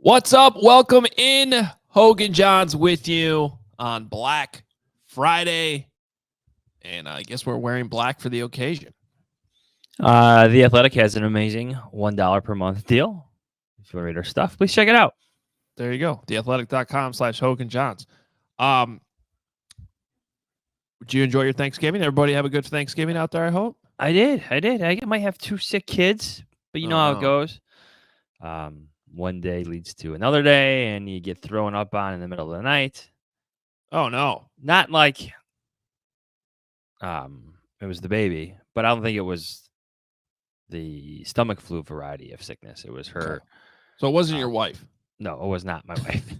What's up? Welcome in. Hoge Jahns with you on Black Friday. And I guess we're wearing black for the occasion. The Athletic has an amazing $1 per month deal. If you want to read our stuff, please check it out. There you go. Theathletic.com/Hoge Jahns. Did you enjoy your Thanksgiving? Everybody have a good Thanksgiving out there, I hope? I did. I might have 2 sick kids, but you know how it goes. One day leads to another day, and you get thrown up on in the middle of the night. Oh, no. Not like it was the baby, but I don't think it was the stomach flu variety of sickness. It was her. Okay. So it wasn't your wife? No, it was not my wife.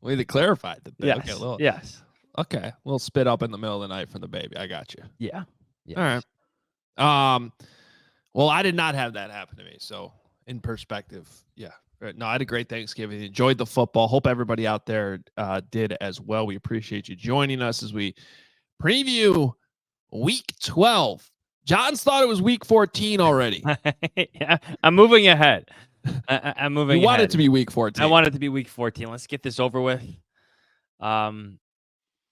We need to clarify that. Yes. Okay, Yes. Okay. We'll spit up in the middle of the night for the baby. I got you. Yeah. Yes. All right. Well, I did not have that happen to me. So in perspective, yeah. No, I had a great Thanksgiving. Enjoyed the football. Hope everybody out there did as well. We appreciate you joining us as we preview Week 12. Johns thought it was Week 14 already. Yeah, I'm moving ahead. I'm moving. You want it to be Week 14. I want it to be Week 14. Let's get this over with. Did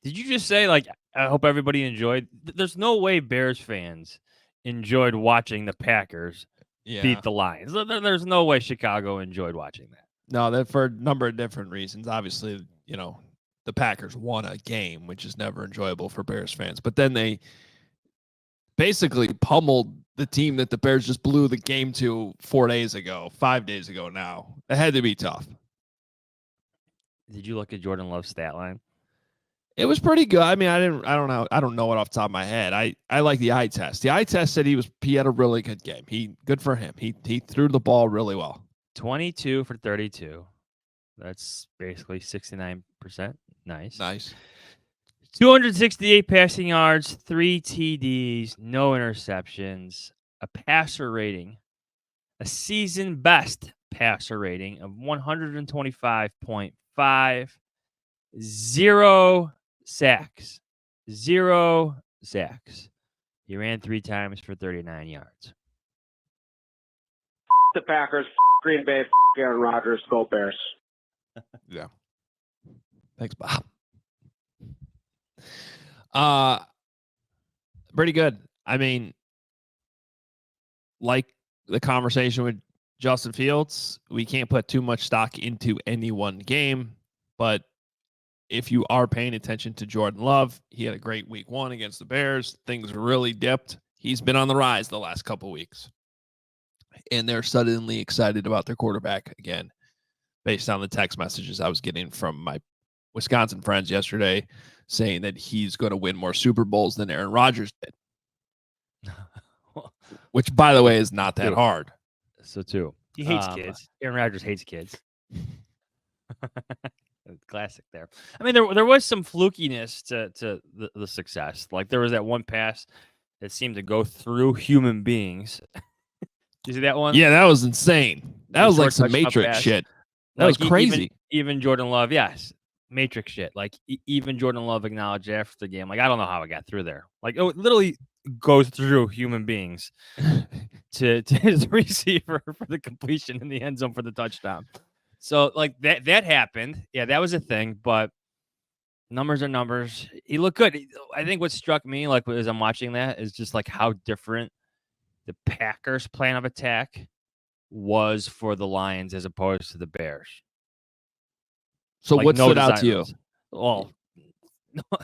you just say, like, I hope everybody enjoyed? There's no way Bears fans enjoyed watching the Packers beat the Lions. There's no way Chicago enjoyed watching that. No, that for a number of different reasons. Obviously, you know, the Packers won a game, which is never enjoyable for Bears fans. But then they basically pummeled the team that the Bears just blew the game to 5 days ago now. It had to be tough. Did you look at Jordan Love's stat line? It was pretty good. I mean, I don't know it off the top of my head. I like the eye test. The eye test said he had a really good game. Good for him. He threw the ball really well. 22 for 32. That's basically 69%. Nice. 268 passing yards, 3 TDs, no interceptions, a passer rating, a season best passer rating of 125.5, 0 sacks. 0 sacks. He ran 3 times for 39 yards. The Packers, Green Bay, Aaron Rodgers, go Bears. Yeah. Thanks, Bob. Pretty good. I mean, like the conversation with Justin Fields, we can't put too much stock into any one game, but if you are paying attention to Jordan Love, he had a great week 1 against the Bears. Things really dipped. He's been on the rise the last couple of weeks. And they're suddenly excited about their quarterback again, based on the text messages I was getting from my Wisconsin friends yesterday saying that he's going to win more Super Bowls than Aaron Rodgers did. Which, by the way, is not that hard. So, too. He hates kids. Aaron Rodgers hates kids. Classic there. I mean, there was some flukiness to the success. Like, there was that one pass that seemed to go through human beings. You see that one? Yeah, that was insane. That was like some Matrix shit. That was crazy. Even Jordan Love, yes. Matrix shit. Like, even Jordan Love acknowledged after the game, like, I don't know how I got through there. Like, it literally goes through human beings to his receiver for the completion in the end zone for the touchdown. So, like, that happened. Yeah, that was a thing, but numbers are numbers. He looked good. I think what struck me, like, as I'm watching that, is just, like, how different the Packers' plan of attack was for the Lions as opposed to the Bears. So like, what stood out to you? Well,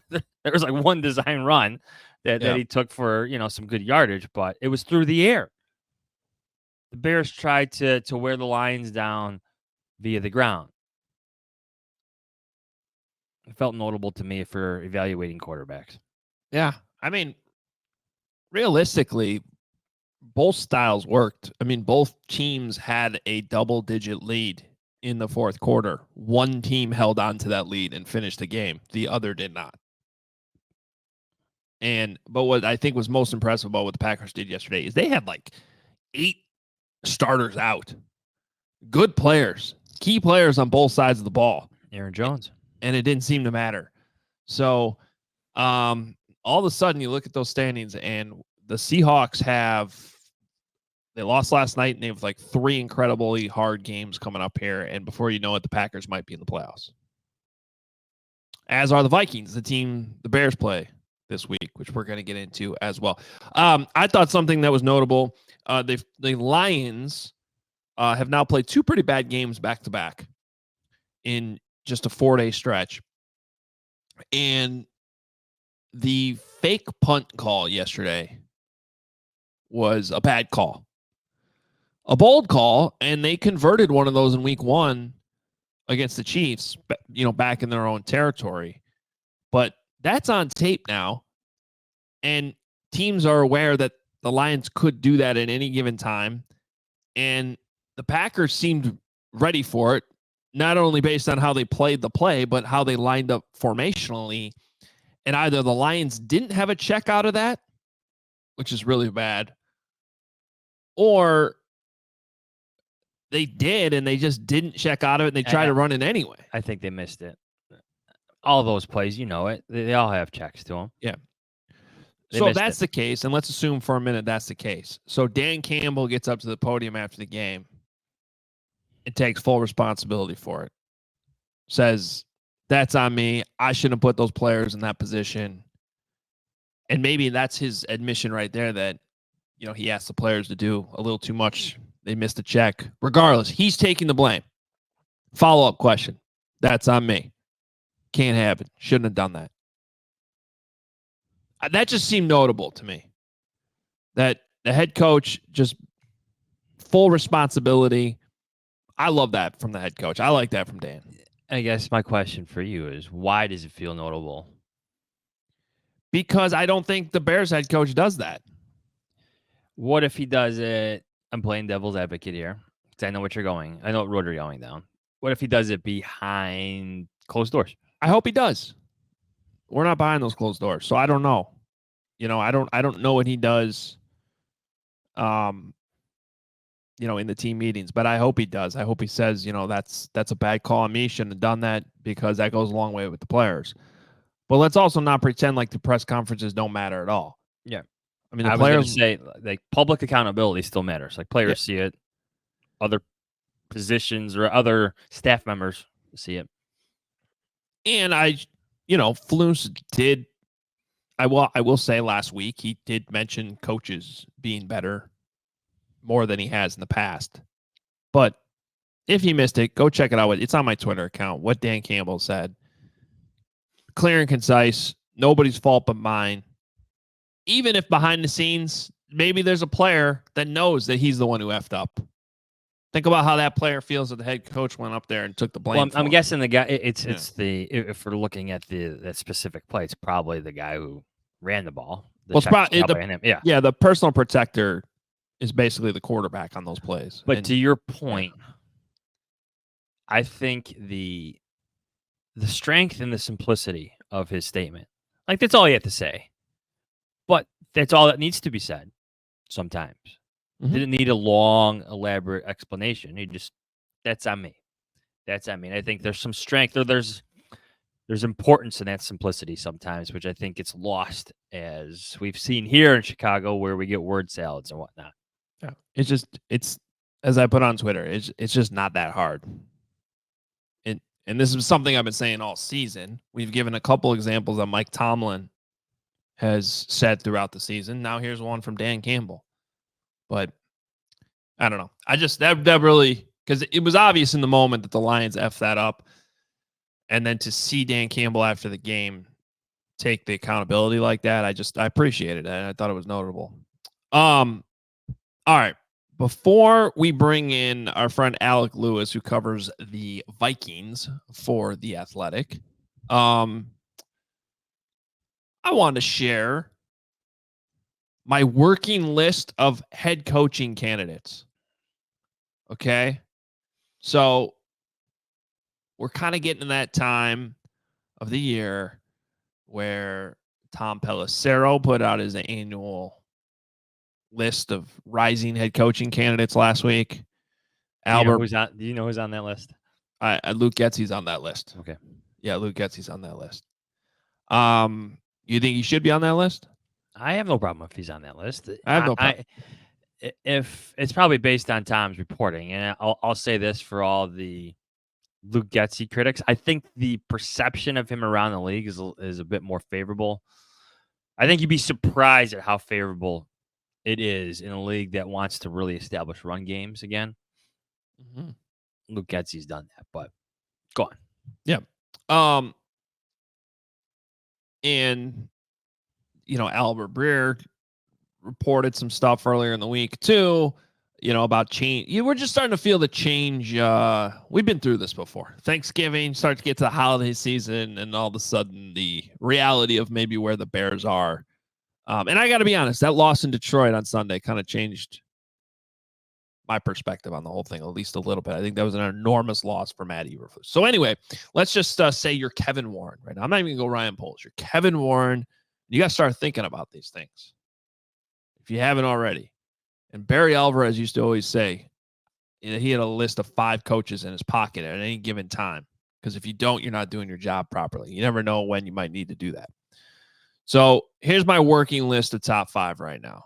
there was like one design run that he took for, some good yardage, but it was through the air. The Bears tried to wear the Lions down via the ground. It felt notable to me for evaluating quarterbacks. Yeah. I mean, realistically, both styles worked. I mean, both teams had a double-digit lead in the fourth quarter. One team held on to that lead and finished the game. The other did not. But what I think was most impressive about what the Packers did yesterday is they had like 8 starters out. Good players, key players on both sides of the ball. Aaron Jones. And it didn't seem to matter. So all of a sudden you look at those standings and the Seahawks have They lost last night, and they have like 3 incredibly hard games coming up here. And before you know it, the Packers might be in the playoffs. As are the Vikings, the team the Bears play this week, which we're going to get into as well. I thought something that was notable. The Lions have now played 2 pretty bad games back to back in just a 4-day stretch. And the fake punt call yesterday was a bad call. A bold call, and they converted one of those in week 1 against the Chiefs, back in their own territory. But that's on tape now, and teams are aware that the Lions could do that at any given time, and the Packers seemed ready for it, not only based on how they played the play, but how they lined up formationally. And either the Lions didn't have a check out of that, which is really bad, or they did, and they just didn't check out of it, and they tried to run it anyway. I think they missed it. All those plays, they all have checks to them. Yeah. So that's the case, and let's assume for a minute that's the case. So Dan Campbell gets up to the podium after the game and takes full responsibility for it. Says, that's on me. I shouldn't have put those players in that position. And maybe that's his admission right there that, he asked the players to do a little too much. They missed a check. Regardless, he's taking the blame. Follow-up question. That's on me. Can't have it. Shouldn't have done that. That just seemed notable to me. That the head coach just full responsibility. I love that from the head coach. I like that from Dan. I guess my question for you is, why does it feel notable? Because I don't think the Bears head coach does that. What if he does it? I'm playing devil's advocate here, because I know what you're going. I know what road you're going down. What if he does it behind closed doors? I hope he does. We're not behind those closed doors, so I don't know. I don't know what he does. In the team meetings, but I hope he does. I hope he says, that's a bad call on me. Shouldn't have done that, because that goes a long way with the players. But let's also not pretend like the press conferences don't matter at all. Yeah. I mean, I was going to say, like, public accountability still matters. Like, players see it, other positions or other staff members see it. And Flus did. I will say last week he did mention coaches being better more than he has in the past. But if you missed it, go check it out. It's on my Twitter account, what Dan Campbell said. Clear and concise. Nobody's fault but mine. Even if behind the scenes, maybe there's a player that knows that he's the one who effed up. Think about how that player feels that the head coach went up there and took the blame. Well, I'm guessing the guy, if we're looking at that specific play, it's probably the guy who ran the ball. Well, it's probably him. Yeah, the personal protector is basically the quarterback on those plays. But to your point, I think the strength and the simplicity of his statement, like, that's all you have to say. But that's all that needs to be said sometimes. Mm-hmm. Didn't need a long, elaborate explanation. That's on me. That's on me. And I think there's some strength, or there's importance in that simplicity sometimes, which I think gets lost, as we've seen here in Chicago, where we get word salads and whatnot. Yeah. It's as I put on Twitter, it's just not that hard. And this is something I've been saying all season. We've given a couple examples that Mike Tomlin has said throughout the season. Now here's one from Dan Campbell. But I don't know. That really, because it was obvious in the moment that the Lions effed that up. And then to see Dan Campbell after the game take the accountability like that, I appreciated it. I thought it was notable. All right. Before we bring in our friend Alec Lewis, who covers the Vikings for The Athletic, I want to share my working list of head coaching candidates. Okay? So we're kind of getting to that time of the year where Tom Pelissero put out his annual list of rising head coaching candidates last week. Do you know who's on that list? Luke Getsy's on that list. Okay. Yeah, Luke Getsy's on that list. You think he should be on that list? I have no problem if he's on that list. I have no problem. if it's probably based on Tom's reporting, and I'll say this for all the Luke Getsy critics, I think the perception of him around the league is a bit more favorable. I think you'd be surprised at how favorable it is in a league that wants to really establish run games again. Mm-hmm. Luke Getsy's done that, but go on. Yeah. And Albert Breer reported some stuff earlier in the week too, about change. We're just starting to feel the change. We've been through this before. Thanksgiving, start to get to the holiday season, and all of a sudden the reality of maybe where the Bears are. And I got to be honest, that loss in Detroit on Sunday kind of changed my perspective on the whole thing, at least a little bit. I think that was an enormous loss for Matt Eberflus. So anyway, let's just say you're Kevin Warren right now. I'm not even going to go Ryan Poles. You're Kevin Warren. You got to start thinking about these things if you haven't already. And Barry Alvarez used to always say he had a list of 5 coaches in his pocket at any given time, because if you don't, you're not doing your job properly. You never know when you might need to do that. So here's my working list of top 5 right now.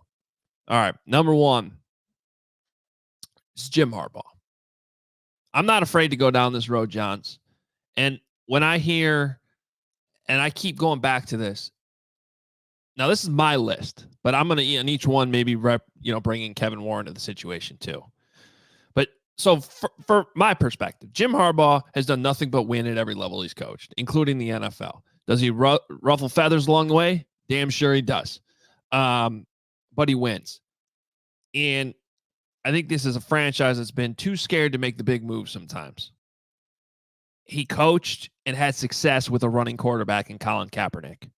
All right, number 1 is Jim Harbaugh. I'm not afraid to go down this road, Johns. And when I hear, and I keep going back to this, now this is my list, but I'm going to on each one maybe bring in Kevin Warren to the situation too. But so for my perspective, Jim Harbaugh has done nothing but win at every level he's coached, including the NFL. Does he ruffle feathers along the way? Damn sure he does. But he wins. And I think this is a franchise that's been too scared to make the big move sometimes. He coached and had success with a running quarterback in Colin Kaepernick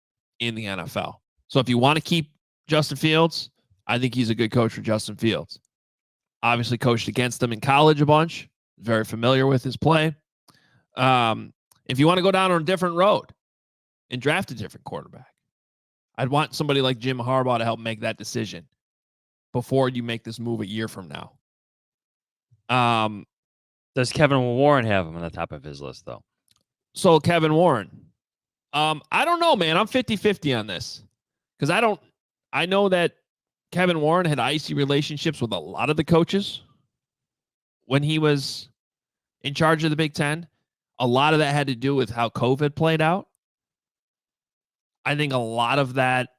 in the NFL. So if you want to keep Justin Fields, I think he's a good coach for Justin Fields. Obviously coached against him in college a bunch. Very familiar with his play. If you want to go down on a different road and draft a different quarterback, I'd want somebody like Jim Harbaugh to help make that decision before you make this move a year from now. Does Kevin Warren have him on the top of his list, though? So Kevin Warren. I don't know, man. I'm 50-50 on this. Because I know that Kevin Warren had icy relationships with a lot of the coaches when he was in charge of the Big Ten. A lot of that had to do with how COVID played out. I think a lot of that,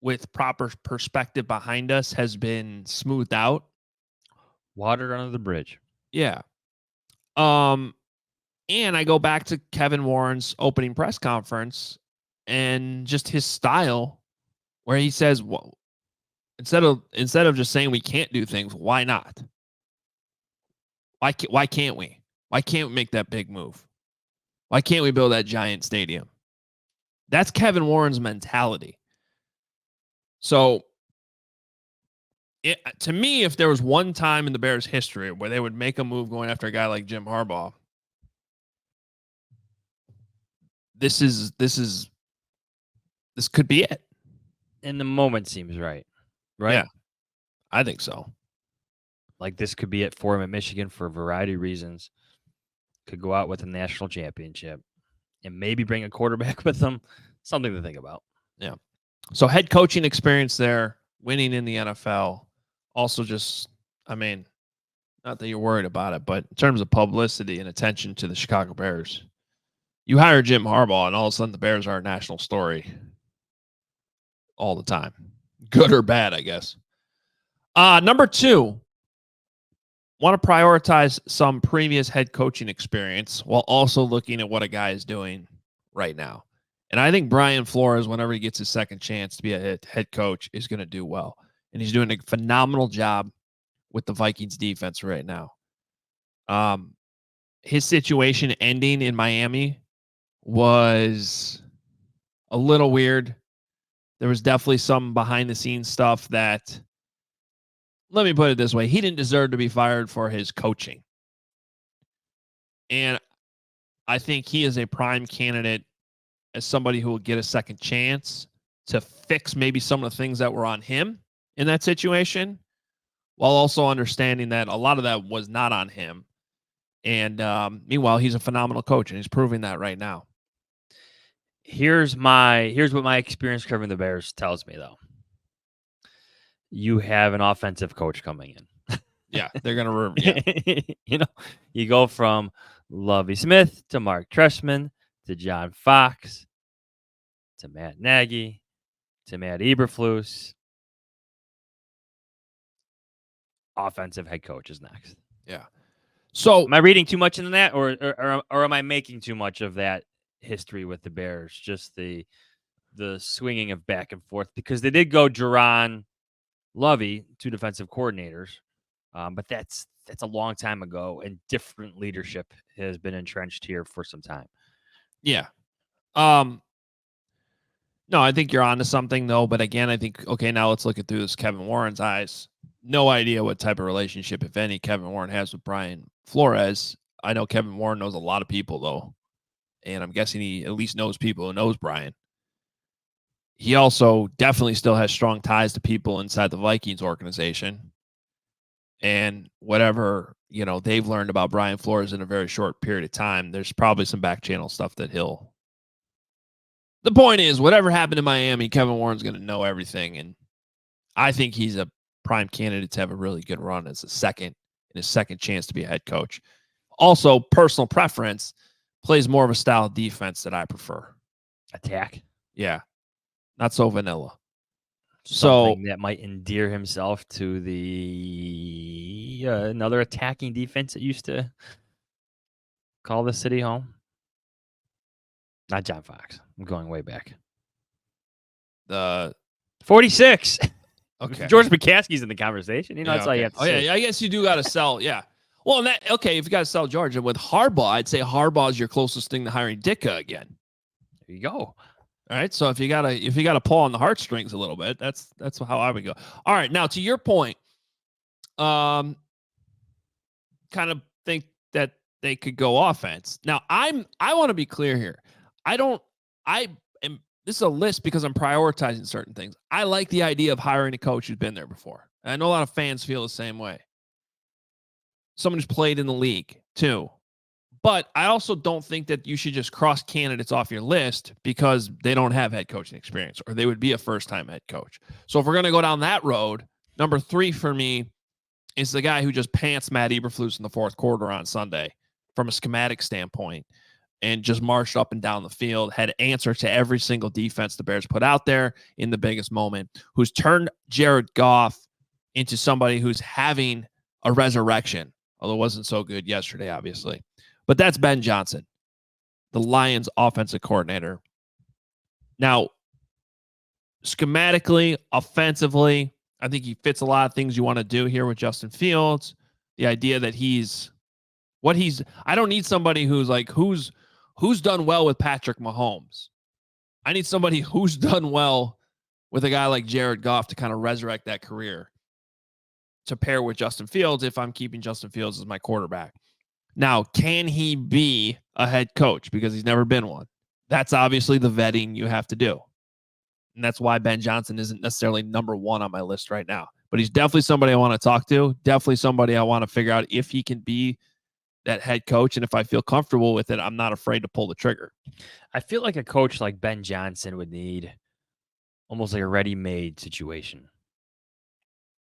with proper perspective behind us, has been smoothed out. Water under the bridge. Yeah. And I go back to Kevin Warren's opening press conference and just his style, where he says, well, instead of just saying we can't do things, why not? Why can't we? Why can't we make that big move? Why can't we build that giant stadium? That's Kevin Warren's mentality. So, to me, if there was one time in the Bears' history where they would make a move going after a guy like Jim Harbaugh, this could be it. And the moment seems right? Yeah, I think so. Like, this could be it for him at Michigan for a variety of reasons. Could go out with a national championship and maybe bring a quarterback with them. Something to think about. Yeah. So head coaching experience there, winning in the NFL. Also just, not that you're worried about it, but in terms of publicity and attention to the Chicago Bears, you hire Jim Harbaugh and all of a sudden the Bears are a national story all the time. Good or bad, I guess. Number 2, want to prioritize some previous head coaching experience while also looking at what a guy is doing right now. And I think Brian Flores, whenever he gets his second chance to be a head coach, is going to do well. And he's doing a phenomenal job with the Vikings defense right now. His situation ending in Miami was a little weird. There was definitely some behind-the-scenes stuff that, let me put it this way, he didn't deserve to be fired for his coaching. And I think he is a prime candidate as somebody who will get a second chance to fix maybe some of the things that were on him in that situation, while also understanding that a lot of that was not on him. And meanwhile, he's a phenomenal coach, and he's proving that right now. Here's what my experience covering the Bears tells me, though. you have an offensive coach coming in. Yeah, they're gonna. Yeah, You know, you go from Lovie Smith to Mark Trestman to John Fox to Matt Nagy to Matt Eberflus. Offensive head coach is next. yeah. So Am I reading too much into that, or am I making too much of that history with the Bears? Just the swinging of back and forth, because they did go Duran, Lovey, 2 defensive coordinators, but that's a long time ago, and different leadership has been entrenched here for some time. yeah. No, I think you're onto something though. But again, I think now let's look at through this Kevin Warren's eyes. No idea what type of relationship, if any, Kevin Warren has with Brian Flores. I know Kevin Warren knows a lot of people though, and I'm guessing he at least knows people who knows Brian. He also definitely still has strong ties to people inside the Vikings organization. And whatever, they've learned about Brian Flores in a very short period of time, there's probably some back channel stuff that he'll. The point is, whatever happened in Miami, Kevin Warren's going to know everything. And I think he's a prime candidate to have a really good run as his second chance to be a head coach. Also, personal preference, plays more of a style of defense that I prefer. Attack. Yeah. Not so vanilla. Something that might endear himself to the another attacking defense that used to call the city home. Not John Fox. I'm going way back. The 46. Okay. George McCaskey's in the conversation. That's all you have to say. say. Yeah, I guess you do got to sell. Yeah. Well, if you got to sell George, and with Harbaugh, I'd say Harbaugh is your closest thing to hiring Ditka again. There you go. All right. So if you gotta pull on the heartstrings a little bit, that's how I would go. All right. Now to your point, kind of think that they could go offense. Now I want to be clear here. This is a list because I'm prioritizing certain things. I like the idea of hiring a coach who's been there before. And I know a lot of fans feel the same way. Someone who's played in the league too. But I also don't think that you should just cross candidates off your list because they don't have head coaching experience or they would be a first-time head coach. So if we're going to go down that road, number 3 for me is the guy who just pants Matt Eberflus in the fourth quarter on Sunday from a schematic standpoint and just marched up and down the field, had answer to every single defense the Bears put out there in the biggest moment, who's turned Jared Goff into somebody who's having a resurrection, although it wasn't so good yesterday, obviously. But that's Ben Johnson, the Lions offensive coordinator. Now, schematically, offensively, I think he fits a lot of things you want to do here with Justin Fields. The idea that I don't need somebody who's done well with Patrick Mahomes. I need somebody who's done well with a guy like Jared Goff to kind of resurrect that career to pair with Justin Fields if I'm keeping Justin Fields as my quarterback. Now, can he be a head coach? Because he's never been one. That's obviously the vetting you have to do. And that's why Ben Johnson isn't necessarily number 1 on my list right now. But he's definitely somebody I want to talk to. Definitely somebody I want to figure out if he can be that head coach. And if I feel comfortable with it, I'm not afraid to pull the trigger. I feel like a coach like Ben Johnson would need almost like a ready-made situation.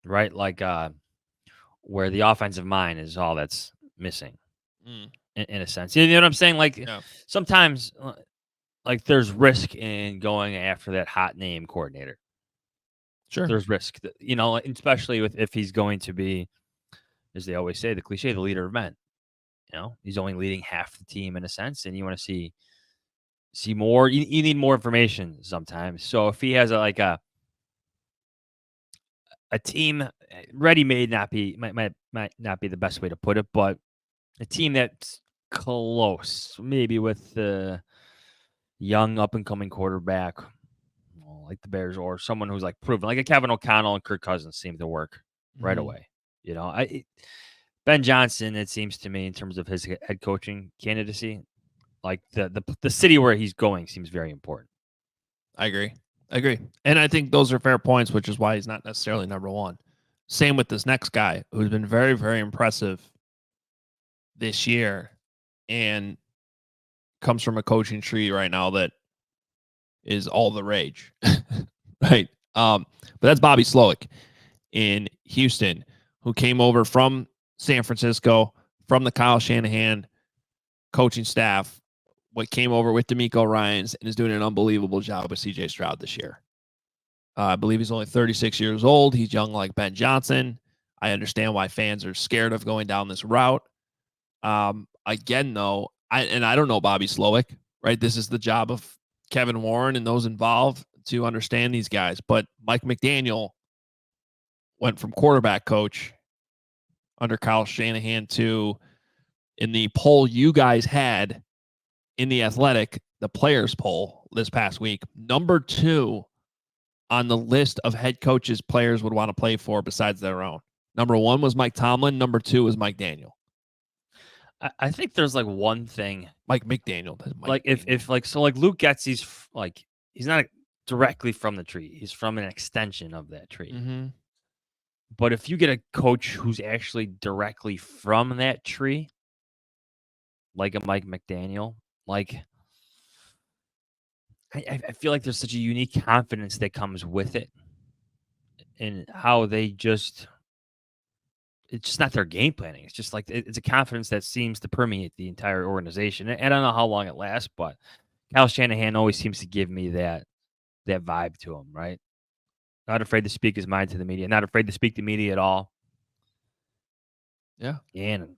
Right? Like where the offensive mind is all that's missing. In a sense. You know what I'm saying? Like sometimes like there's risk in going after that hot name coordinator. Sure. There's risk, especially if he's going to be, as they always say, the cliche, the leader of men. He's only leading half the team in a sense, and you want to see more. You need more information sometimes. So if he has a team ready-made, might not be the best way to put it, but a team that's close, maybe with the young up-and-coming quarterback, like the Bears, or someone who's proven, like a Kevin O'Connell and Kirk Cousins seem to work right away. Ben Johnson, it seems to me, in terms of his head coaching candidacy, like the city where he's going seems very important. I agree. And I think those are fair points, which is why he's not necessarily number 1. Same with this next guy who's been very, very impressive this year and comes from a coaching tree right now that is all the rage. Right. But that's Bobby Slowick. in Houston, who came over from San Francisco, from the Kyle Shanahan coaching staff, what came over with D'Amico Ryans, and is doing an unbelievable job with CJ Stroud this year. I believe he's only 36 years old. He's young like Ben Johnson. I understand why fans are scared of going down this route. Again, though, I don't know Bobby Slowick, right? This is the job of Kevin Warren and those involved to understand these guys. But Mike McDaniel went from quarterback coach under Kyle Shanahan to, in the poll you guys had in the Athletic, the players poll this past week, number 2 on the list of head coaches players would want to play for besides their own. Number 1 was Mike Tomlin. Number 2 was Mike Daniel. I think there's like one thing. Mike McDaniel. Like if Luke Getzey's like, he's not directly from the tree. He's from an extension of that tree. Mm-hmm. But if you get a coach who's actually directly from that tree, like a Mike McDaniel, like I feel like there's such a unique confidence that comes with it, and how they just, it's just not their game planning. It's just like it's a confidence that seems to permeate the entire organization. And I don't know how long it lasts, but Kyle Shanahan always seems to give me that vibe to him, right? Not afraid to speak his mind to the media, not afraid to speak to media at all. Yeah. And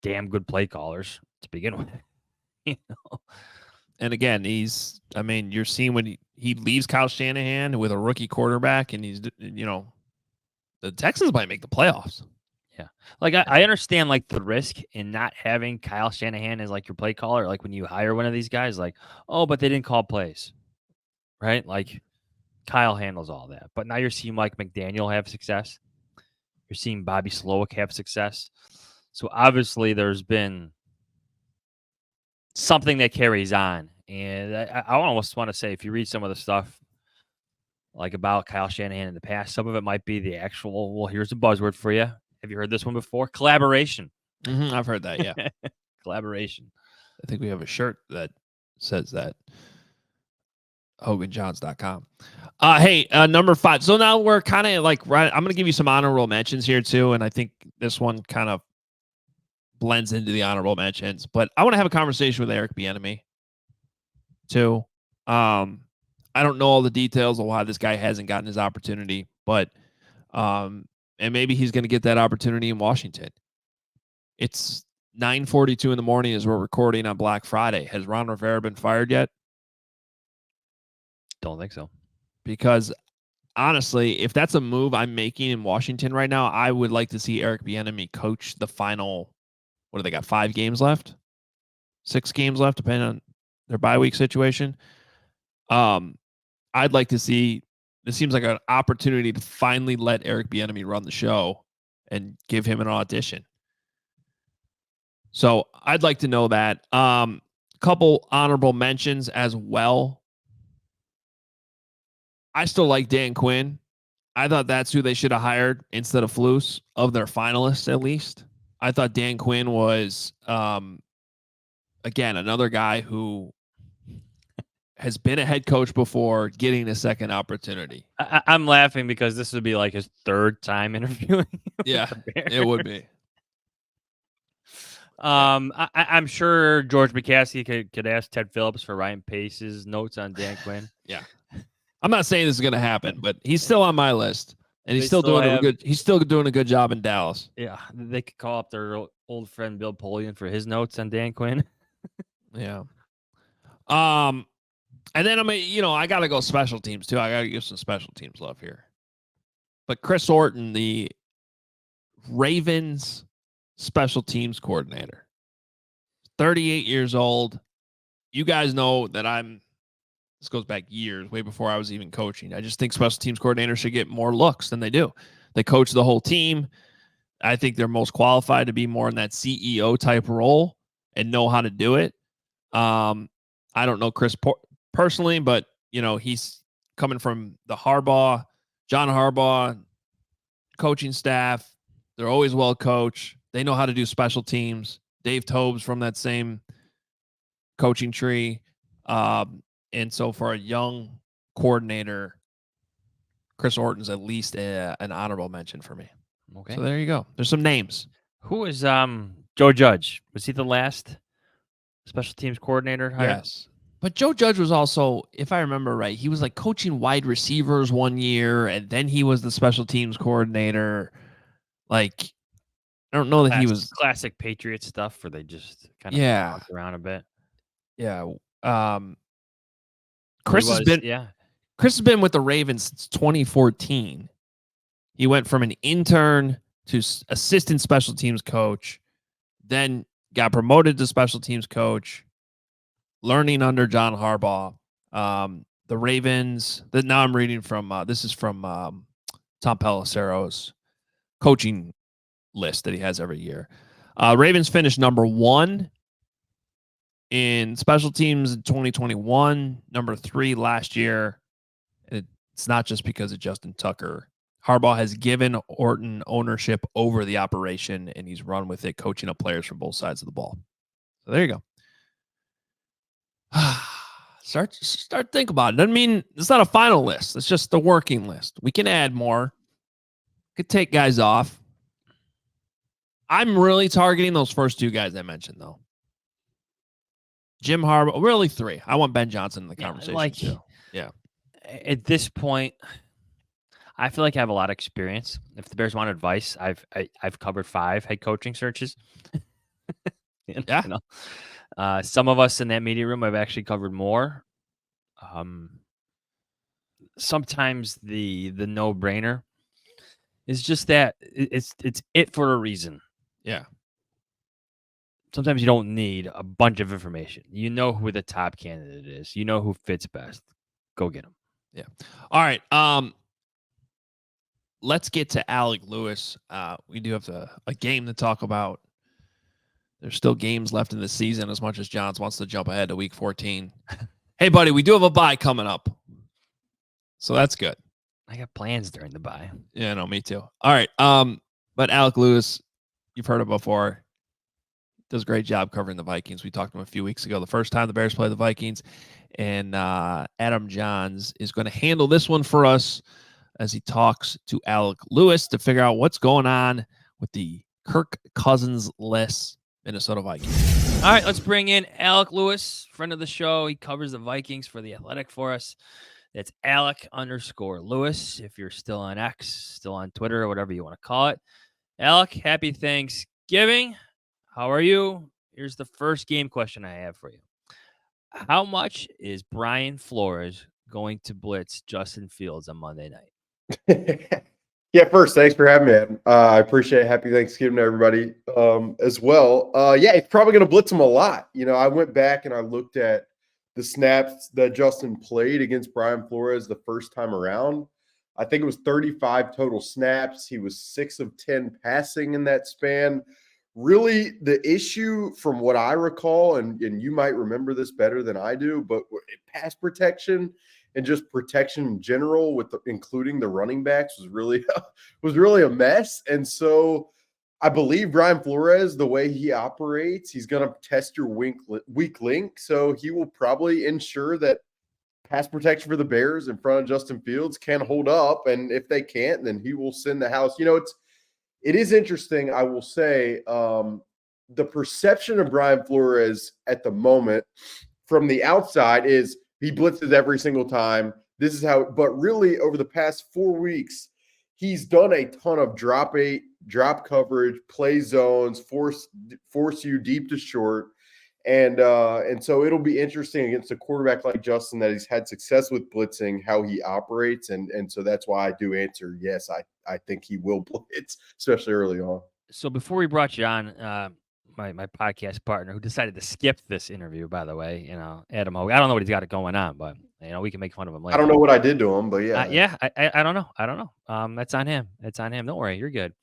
damn good play callers to begin with. You know? And again, you're seeing when he leaves Kyle Shanahan with a rookie quarterback, and he's, the Texans might make the playoffs. Yeah. Like I understand like the risk in not having Kyle Shanahan as like your play caller. Like when you hire one of these guys, like, oh, but they didn't call plays, right? Like Kyle handles all that. But now you're seeing Mike McDaniel have success. You're seeing Bobby Slowick have success. So obviously there's been something that carries on. And I almost want to say, if you read some of the stuff like about Kyle Shanahan in the past, some of it might be the actual, well, here's a buzzword for you. Have you heard this one before? Collaboration. Mm-hmm, I've heard that, yeah. Collaboration. I think we have a shirt that says that. HogeJahns.com. Hey, number 5. So now we're kind of like, right, I'm going to give you some honorable mentions here too, and I think this one kind of blends into the honorable mentions. But I want to have a conversation with Eric Bieniemy too. I don't know all the details of why this guy hasn't gotten his opportunity, but and maybe he's going to get that opportunity in Washington. It's 9:42 in the morning as we're recording on Black Friday. Has Ron Rivera been fired yet? Don't think so. Because honestly, if that's a move I'm making in Washington right now, I would like to see Eric Bieniemy coach the final, what do they got, 5 games left? 6 games left, depending on their bye week situation. I'd like to see, this seems like an opportunity to finally let Eric Bieniemy run the show and give him an audition. So I'd like to know that. Couple honorable mentions as well. I still like Dan Quinn. I thought that's who they should have hired instead of Flus, of their finalists at least. I thought Dan Quinn was, again, another guy who has been a head coach before, getting a second opportunity. I'm laughing because this would be like his 3rd time interviewing. Yeah, it would be. I'm sure George McCaskey could ask Ted Phillips for Ryan Pace's notes on Dan Quinn. Yeah. I'm not saying this is going to happen, but he's still on my list, and he's still doing a good job in Dallas. Yeah, they could call up their old friend Bill Polian for his notes on Dan Quinn. Yeah. And then I got to go special teams too. I got to give some special teams love here. But Chris Orton, the Ravens special teams coordinator, 38 years old. You guys know that this goes back years, way before I was even coaching. I just think special teams coordinators should get more looks than they do. They coach the whole team. I think they're most qualified to be more in that CEO type role and know how to do it. I don't know Chris personally, but he's coming from the John Harbaugh coaching staff. They're always well coached. They know how to do special teams. Dave Tobes from that same coaching tree. And so for a young coordinator, Chris Orton's at least an honorable mention for me. Okay. So there you go. There's some names. Who is Joe Judge? Was he the last special teams coordinator hired? Yes. But Joe Judge was also, if I remember right, he was like coaching wide receivers one year, and then he was the special teams coordinator. Like, I don't know that he was classic Patriot stuff where they just kind of bounce around a bit. Yeah. Chris has been with the Ravens since 2014. He went from an intern to assistant special teams coach, then got promoted to special teams coach, learning under John Harbaugh. The Ravens, now I'm reading from, this is from Tom Pelissero's coaching list that he has every year. Ravens finished number 1 in special teams in 2021, number 3 last year. And it's not just because of Justin Tucker. Harbaugh has given Orton ownership over the operation, and he's run with it, coaching up players from both sides of the ball. So there you go. Start think about it. Doesn't mean it's not a final list. It's just the working list. We can add more. Could take guys off. I'm really targeting those first 2 guys I mentioned, though. Jim Harbaugh, really 3. I want Ben Johnson in the conversation too. Yeah. At this point, I feel like I have a lot of experience. If the Bears want advice, I've covered 5 head coaching searches. Yeah. You know? Some of us in that media room have actually covered more. Sometimes the no-brainer is just that it's it for a reason. Yeah. Sometimes you don't need a bunch of information. You know who the top candidate is. You know who fits best. Go get him. Yeah. All right. Let's get to Alec Lewis. We do have a game to talk about. There's still games left in the season, as much as Johns wants to jump ahead to week 14. Hey, buddy, we do have a bye coming up. So that's good. I got plans during the bye. Yeah, no, me too. All right. But Alec Lewis, you've heard it before. Does a great job covering the Vikings. We talked to him a few weeks ago, the first time the Bears play the Vikings. And Adam Johns is going to handle this one for us as he talks to Alec Lewis to figure out what's going on with the Kirk Cousins-less Minnesota Vikings. All right, let's bring in Alec Lewis, friend of the show. He covers the Vikings for The Athletic for us. That's Alec_Lewis, if you're still on X, still on Twitter, or whatever you want to call it. Alec, happy Thanksgiving. How are you? Here's the first game question I have for you. How much is Brian Flores going to blitz Justin Fields on Monday night? Yeah, first, thanks for having me, Adam. I appreciate it. Happy Thanksgiving to everybody as well. Yeah, it's probably going to blitz him a lot. You know, I went back and I looked at the snaps that Justin played against Brian Flores the first time around. I think it was 35 total snaps. He was 6 of 10 passing in that span. Really, the issue from what I recall, and you might remember this better than I do, but pass protection and just protection in general, including the running backs, was really a mess. And so I believe Brian Flores, the way he operates, he's going to test your weak link. So he will probably ensure that pass protection for the Bears in front of Justin Fields can hold up. And if they can't, then he will send the house. You know, it is interesting, I will say, the perception of Brian Flores at the moment from the outside is he blitzes every single time. This is how, but really over the past 4 weeks, he's done a ton of drop coverage, play zones, force you deep to short. And so it'll be interesting against a quarterback like Justin that he's had success with blitzing, how he operates. And so that's why I do answer, yes, I think he will blitz, especially early on. So before we brought you on, my podcast partner who decided to skip this interview, by the way, you know, Adam Hoge. I don't know what he's got going on, but, you know, we can make fun of him later. I don't know what I did to him, but yeah. I don't know. I don't know. That's on him. It's on him. Don't worry. You're good.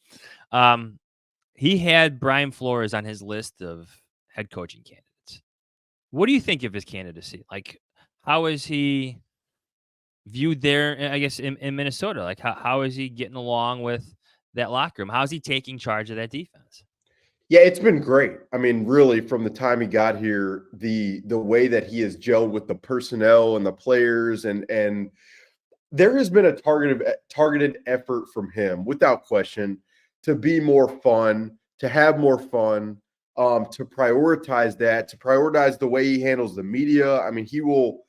He had Brian Flores on his list of head coaching candidates. What do you think of his candidacy? Like, how is he viewed there, I guess, in Minnesota? Like, how is he getting along with that locker room? How's he taking charge of that defense? Yeah, it's been great. I mean, really, from the time he got here, the way that he has gelled with the personnel and the players, and there has been a targeted effort from him, without question, to be more fun, to have more fun, to prioritize that, to prioritize the way he handles the media. I mean, he will.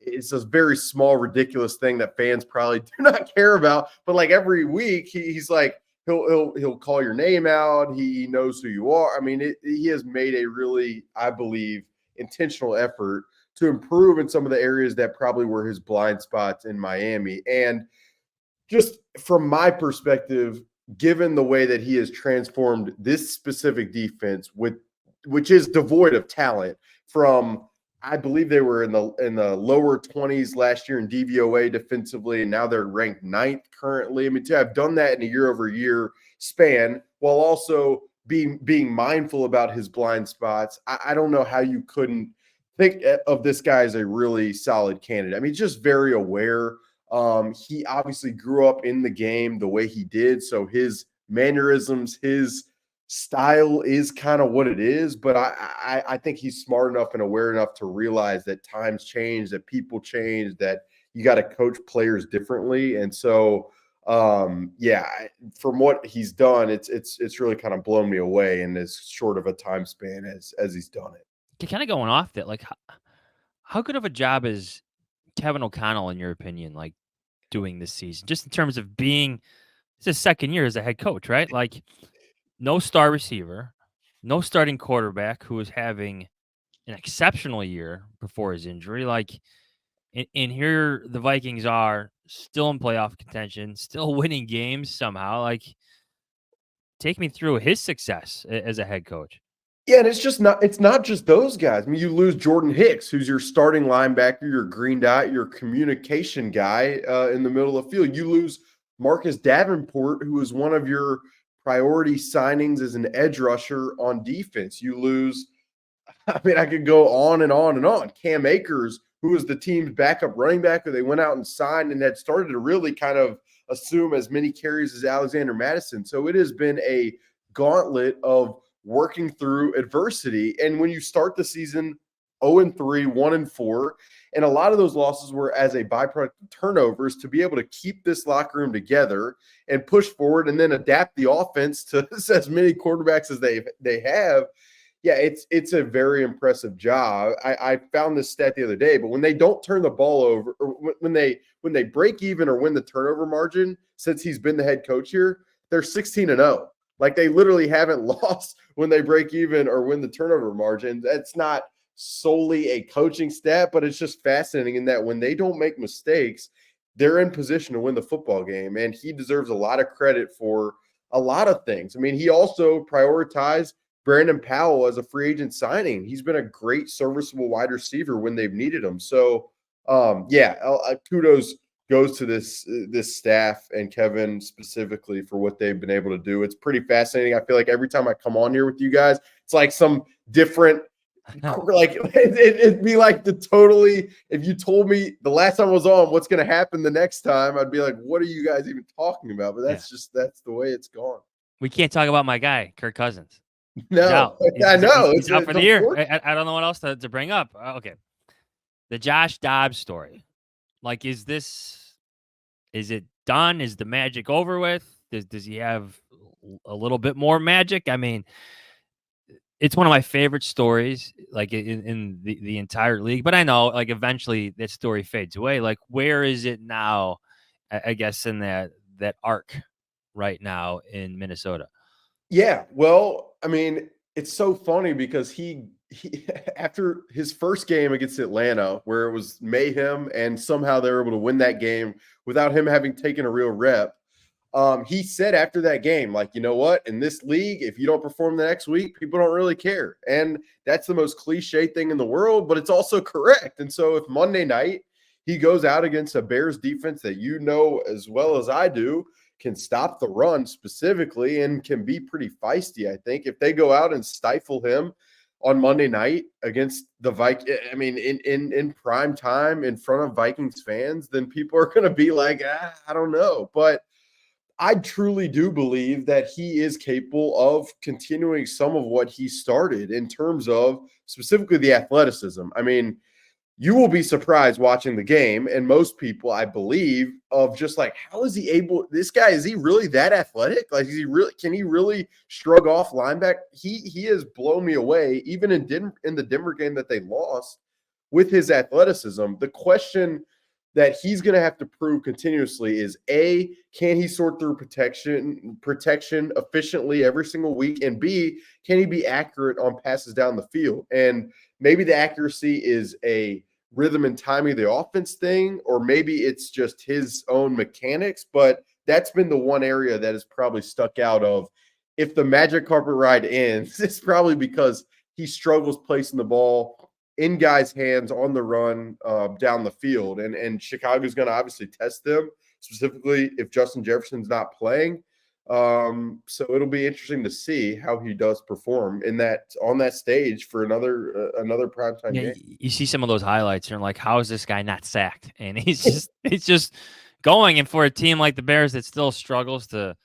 It's a very small, ridiculous thing that fans probably do not care about. But like every week, he's like he'll call your name out. He knows who you are. I mean, he has made a really, I believe, intentional effort to improve in some of the areas that probably were his blind spots in Miami. And just from my perspective, given the way that he has transformed this specific defense, which is devoid of talent, from I believe they were in the lower 20s last year in DVOA defensively, and now they're ranked 9th currently. I mean, to have done that in a year-over-year span while also being mindful about his blind spots, I don't know how you couldn't think of this guy as a really solid candidate. I mean, just very aware. He obviously grew up in the game the way he did, so his mannerisms, his style is kind of what it is. But I think he's smart enough and aware enough to realize that times change, that people change, that you got to coach players differently. And so, yeah, from what he's done, it's really kind of blown me away in as short of a time span as he's done it. Kind of going off that, like, how good of a job is Kevin O'Connell, in your opinion, like, doing this season? Just in terms of being, it's his second year as a head coach, right? Like, no star receiver, no starting quarterback who was having an exceptional year before his injury. Like, and here the Vikings are still in playoff contention, still winning games somehow. Like, take me through his success as a head coach. Yeah, and it's not just those guys. I mean, you lose Jordan Hicks, who's your starting linebacker, your green dot, your communication guy in the middle of the field. You lose Marcus Davenport, who was one of your priority signings as an edge rusher on defense. You lose, I mean, I could go on and on and on. Cam Akers, who was the team's backup running back, who they went out and signed and had started to really kind of assume as many carries as Alexander Madison. So it has been a gauntlet of working through adversity. And when you start the season 0-3, 1-4, and a lot of those losses were as a byproduct of turnovers, to be able to keep this locker room together and push forward and then adapt the offense to as many quarterbacks as they have. Yeah, it's a very impressive job. I found this stat the other day, but when they don't turn the ball over, or when they break even or win the turnover margin since he's been the head coach here, they're 16-0. Like, they literally haven't lost when they break even or win the turnover margin. That's not solely a coaching stat, but it's just fascinating in that when they don't make mistakes, they're in position to win the football game. And he deserves a lot of credit for a lot of things. I mean, he also prioritized Brandon Powell as a free agent signing. He's been a great serviceable wide receiver when they've needed him. So, kudos goes to this staff and Kevin specifically for what they've been able to do. It's pretty fascinating. I feel like every time I come on here with you guys, it's like some different, like it'd be like if you told me the last time I was on what's going to happen the next time, I'd be like, what are you guys even talking about? But that's the way it's gone. We can't talk about my guy, Kirk Cousins. No, I know. He's out for the year. I don't know what else to bring up. Okay. The Josh Dobbs story. Like, is it done? Is the magic over with? Does he have a little bit more magic? I mean, it's one of my favorite stories, like, in the entire league. But I know, like, eventually that story fades away. Like, where is it now, I guess, in that arc right now in Minnesota? Yeah, well, I mean, it's so funny because he after his first game against Atlanta, where it was mayhem, and somehow they were able to win that game without him having taken a real rep, he said after that game, like, you know what? In this league, if you don't perform the next week, people don't really care. And that's the most cliche thing in the world, but it's also correct. And so if Monday night he goes out against a Bears defense that you know as well as I do can stop the run specifically and can be pretty feisty, I think. If they go out and stifle him on Monday night against the Vikings, I mean, in prime time in front of Vikings fans, then people are going to be like, I don't know. But I truly do believe that he is capable of continuing some of what he started in terms of specifically the athleticism. I mean, you will be surprised watching the game, and most people, I believe, of just like, how is he able? This guy, is he really that athletic? Like, can he really shrug off linebacker? He has blown me away, even in the Denver game that they lost, with his athleticism. The question that he's going to have to prove continuously is, A, can he sort through protection efficiently every single week? And B, can he be accurate on passes down the field? And maybe the accuracy is a rhythm and timing of the offense thing, or maybe it's just his own mechanics. But that's been the one area that has probably stuck out of, if the magic carpet ride ends, it's probably because he struggles placing the ball in guys' hands on the run down the field. And Chicago's going to obviously test them, specifically if Justin Jefferson's not playing. So it'll be interesting to see how he does perform on that stage for another primetime game. You see some of those highlights, and you're like, how is this guy not sacked? And he's just going. And for a team like the Bears that still struggles to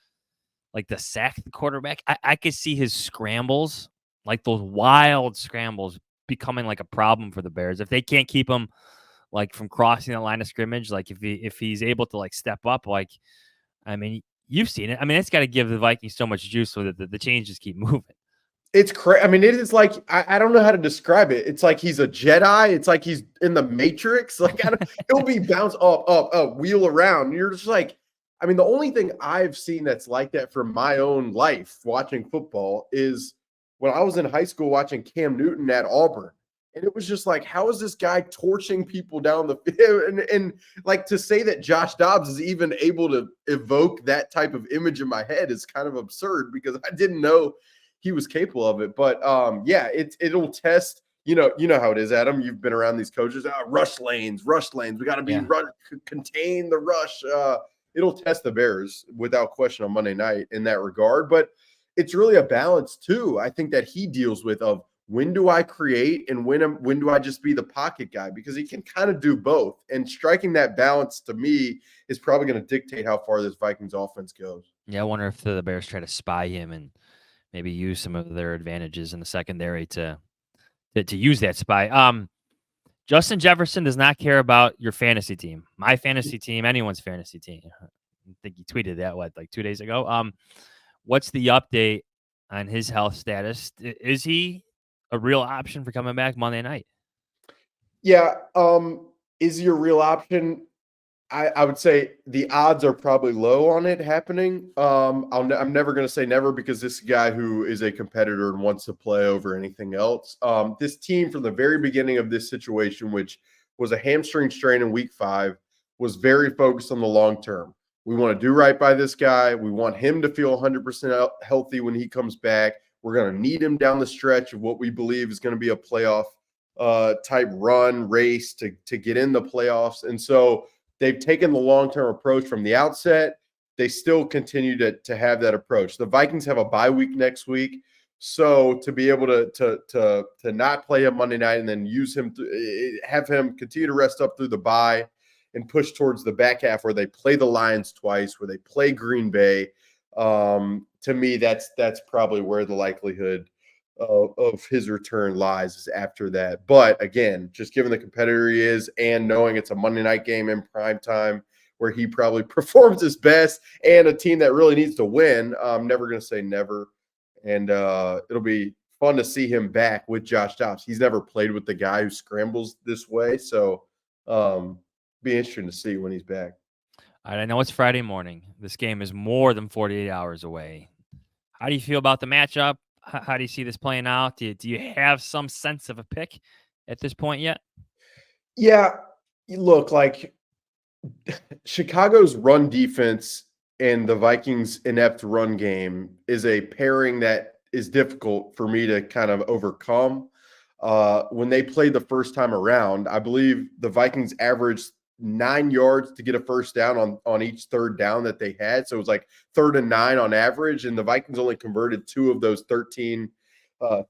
sack the quarterback, I could see his scrambles, like those wild scrambles, becoming like a problem for the Bears if they can't keep him like from crossing the line of scrimmage. Like if he's able to like step up, like, I mean, you've seen it. I mean, it's got to give the Vikings so much juice so that the chains just keep moving. It's crazy. I mean, it is like, I don't know how to describe it. It's like he's a Jedi. It's like he's in the Matrix. Like, he'll be bounce up, wheel around. You're just like, I mean, the only thing I've seen that's like that from my own life watching football is when I was in high school watching Cam Newton at Auburn. And it was just like, how is this guy torching people down the field? And like, to say that Josh Dobbs is even able to evoke that type of image in my head is kind of absurd, because I didn't know he was capable of it. But yeah, it'll test. You know how it is, Adam. You've been around these coaches. Rush lanes. We got to be contain the rush. It'll test the Bears without question on Monday night in that regard. But it's really a balance too, I think, that he deals with, of when do I create and when do I just be the pocket guy, because he can kind of do both. And striking that balance, to me, is probably going to dictate how far this Vikings offense goes. Yeah, I wonder if the Bears try to spy him and maybe use some of their advantages in the secondary to use that spy. Justin Jefferson does not care about your fantasy team, my fantasy team, anyone's fantasy team. I think he tweeted that like 2 days ago. What's the update on his health status? Is he a real option for coming back Monday night? Yeah. Is he a real option? I would say the odds are probably low on it happening. I'm never going to say never, because this guy who is a competitor and wants to play over anything else. This team, from the very beginning of this situation, which was a hamstring strain in week 5, was very focused on the long term. We want to do right by this guy. We want him to feel 100% healthy when he comes back. We're going to need him down the stretch of what we believe is going to be a playoff type run race to get in the playoffs. And so they've taken the long-term approach from the outset. They still continue to have that approach. The Vikings have a bye week next week. So to be able to not play him Monday night and then use him, have him continue to rest up through the bye and push towards the back half where they play the Lions twice, where they play Green Bay. To me, that's probably where the likelihood of his return lies, is after that. But again, just given the competitor he is and knowing it's a Monday night game in prime time where he probably performs his best, and a team that really needs to win, I'm never going to say never. And it'll be fun to see him back with Josh Dobbs. He's never played with the guy who scrambles this way. So be interesting to see when he's back. All right, I know it's Friday morning. This game is more than 48 hours away. How do you feel about the matchup? How do you see this playing out? Do you have some sense of a pick at this point yet? Yeah, look, like Chicago's run defense and the Vikings' inept run game is a pairing that is difficult for me to kind of overcome. When they played the first time around, I believe the Vikings averaged 9 yards to get a first down on each third down that they had. So it was like 3rd and 9 on average. And the Vikings only converted 2 of those 13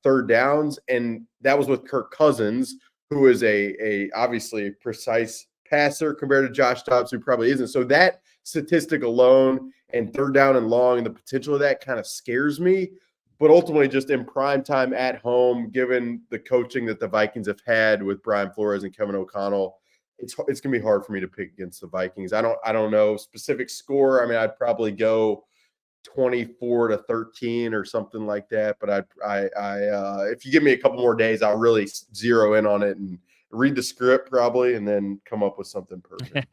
third downs. And that was with Kirk Cousins, who is a obviously a precise passer compared to Josh Dobbs, who probably isn't. So that statistic alone, and 3rd down and long, and the potential of that kind of scares me. but ultimately just in prime time at home, given the coaching that the Vikings have had with Brian Flores and Kevin O'Connell, it's going to be hard for me to pick against the Vikings. I don't know specific score. I mean, I'd probably go 24-13 or something like that. But if you give me a couple more days, I'll really zero in on it and read the script probably, and then come up with something perfect.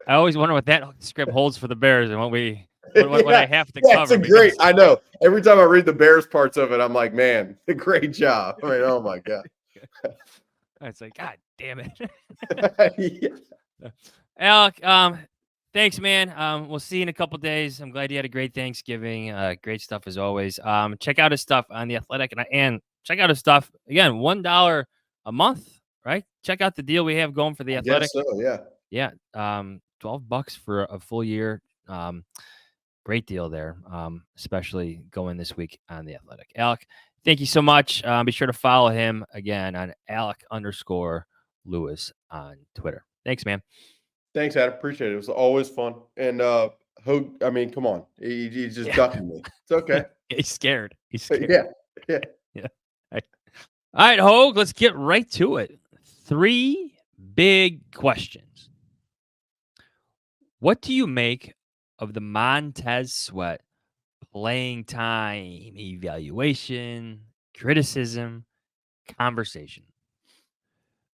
I always wonder what that script holds for the Bears and what I have to cover. It's great. I know. Every time I read the Bears parts of it, I'm like, man, great job. I mean, oh my God. It's like, God damn it. Yeah. Alec, thanks, man. We'll see you in a couple days. I'm glad you had a great Thanksgiving. Great stuff as always. Check out his stuff on The Athletic, and check out his stuff again. $1 a month, right? Check out the deal we have going for The Athletic. Yes, so yeah. Yeah, $12 for a full year. Great deal there, especially going this week on The Athletic. Alec, thank you so much. Be sure to follow him again on Alec_Lewis on Twitter. Thanks, man. Thanks, Adam. Appreciate it. It was always fun. And Hoge, I mean, come on. He's just ducking me. It's okay. He's scared. He's scared. Yeah. All right, Hoge, let's get right to it. 3 big questions. What do you make of the Montez Sweat playing time evaluation, criticism, conversation?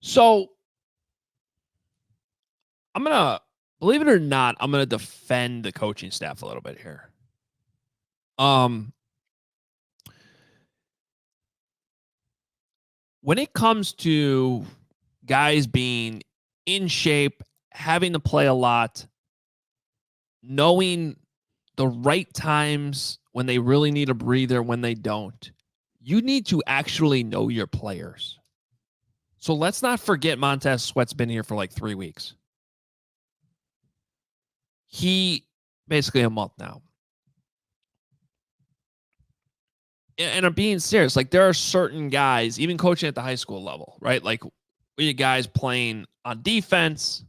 So I'm going to, believe it or not, I'm going to defend the coaching staff a little bit here. When it comes to guys being in shape, having to play a lot, knowing the right times when they really need a breather, when they don't, you need to actually know your players. So let's not forget Montez Sweat's been here for like 3 weeks. He basically a month now. And I'm being serious. Like, there are certain guys, even coaching at the high school level, right? Like, we have guys playing on defense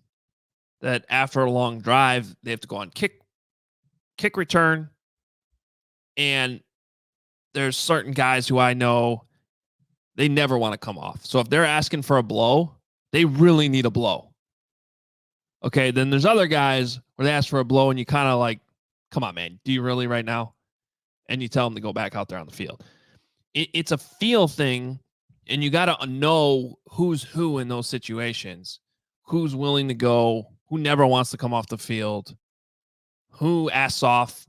that after a long drive, they have to go on kick return. And there's certain guys who I know they never want to come off. So if they're asking for a blow, they really need a blow. Okay, then there's other guys where they ask for a blow and you kind of like, come on, man, do you really right now? And you tell them to go back out there on the field. It's a feel thing, and you got to know who's who in those situations, who's willing to go, who never wants to come off the field, who asks off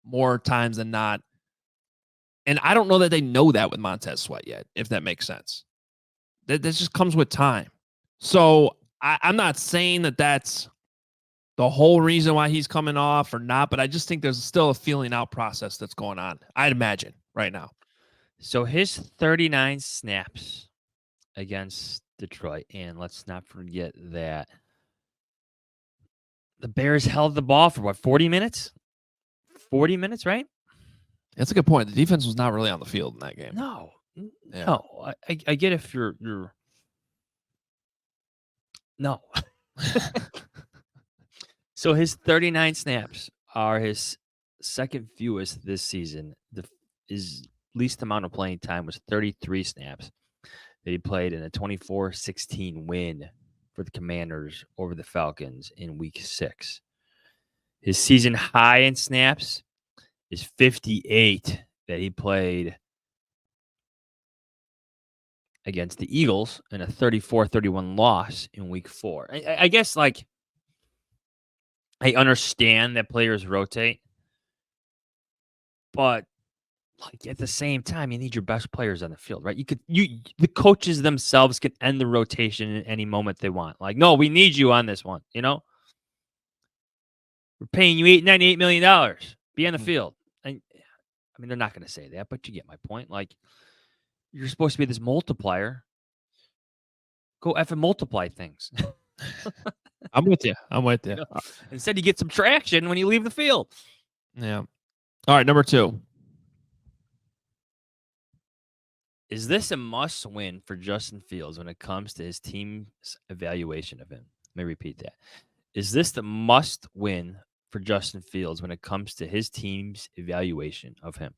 more times than not. And I don't know that they know that with Montez Sweat yet, if that makes sense. That just comes with time. So I'm not saying that that's the whole reason why he's coming off or not, but I just think there's still a feeling out process that's going on, I'd imagine, right now. So his 39 snaps against Detroit, and let's not forget that the Bears held the ball for, 40 minutes? 40 minutes, right? That's a good point. The defense was not really on the field in that game. No. Yeah. No. I get if you're no. So his 39 snaps are his second fewest this season. His least amount of playing time was 33 snaps that he played in a 24-16 win for the Commanders over the Falcons in Week 6. His season high in snaps is 58 that he played against the Eagles in a 34-31 loss in Week 4. I guess, like, I understand that players rotate, but like at the same time, you need your best players on the field, right? The coaches themselves can end the rotation at any moment they want. Like, no, we need you on this one. You know, we're paying you $98 million. Be on the field. And I mean, they're not going to say that, but you get my point. Like, you're supposed to be this multiplier. Go effing multiply things. I'm with you. You know, instead, you get some traction when you leave the field. Yeah. All right, number 2. Is this a must-win for Justin Fields when it comes to his team's evaluation of him? Let me repeat that. Is this the must-win for Justin Fields when it comes to his team's evaluation of him?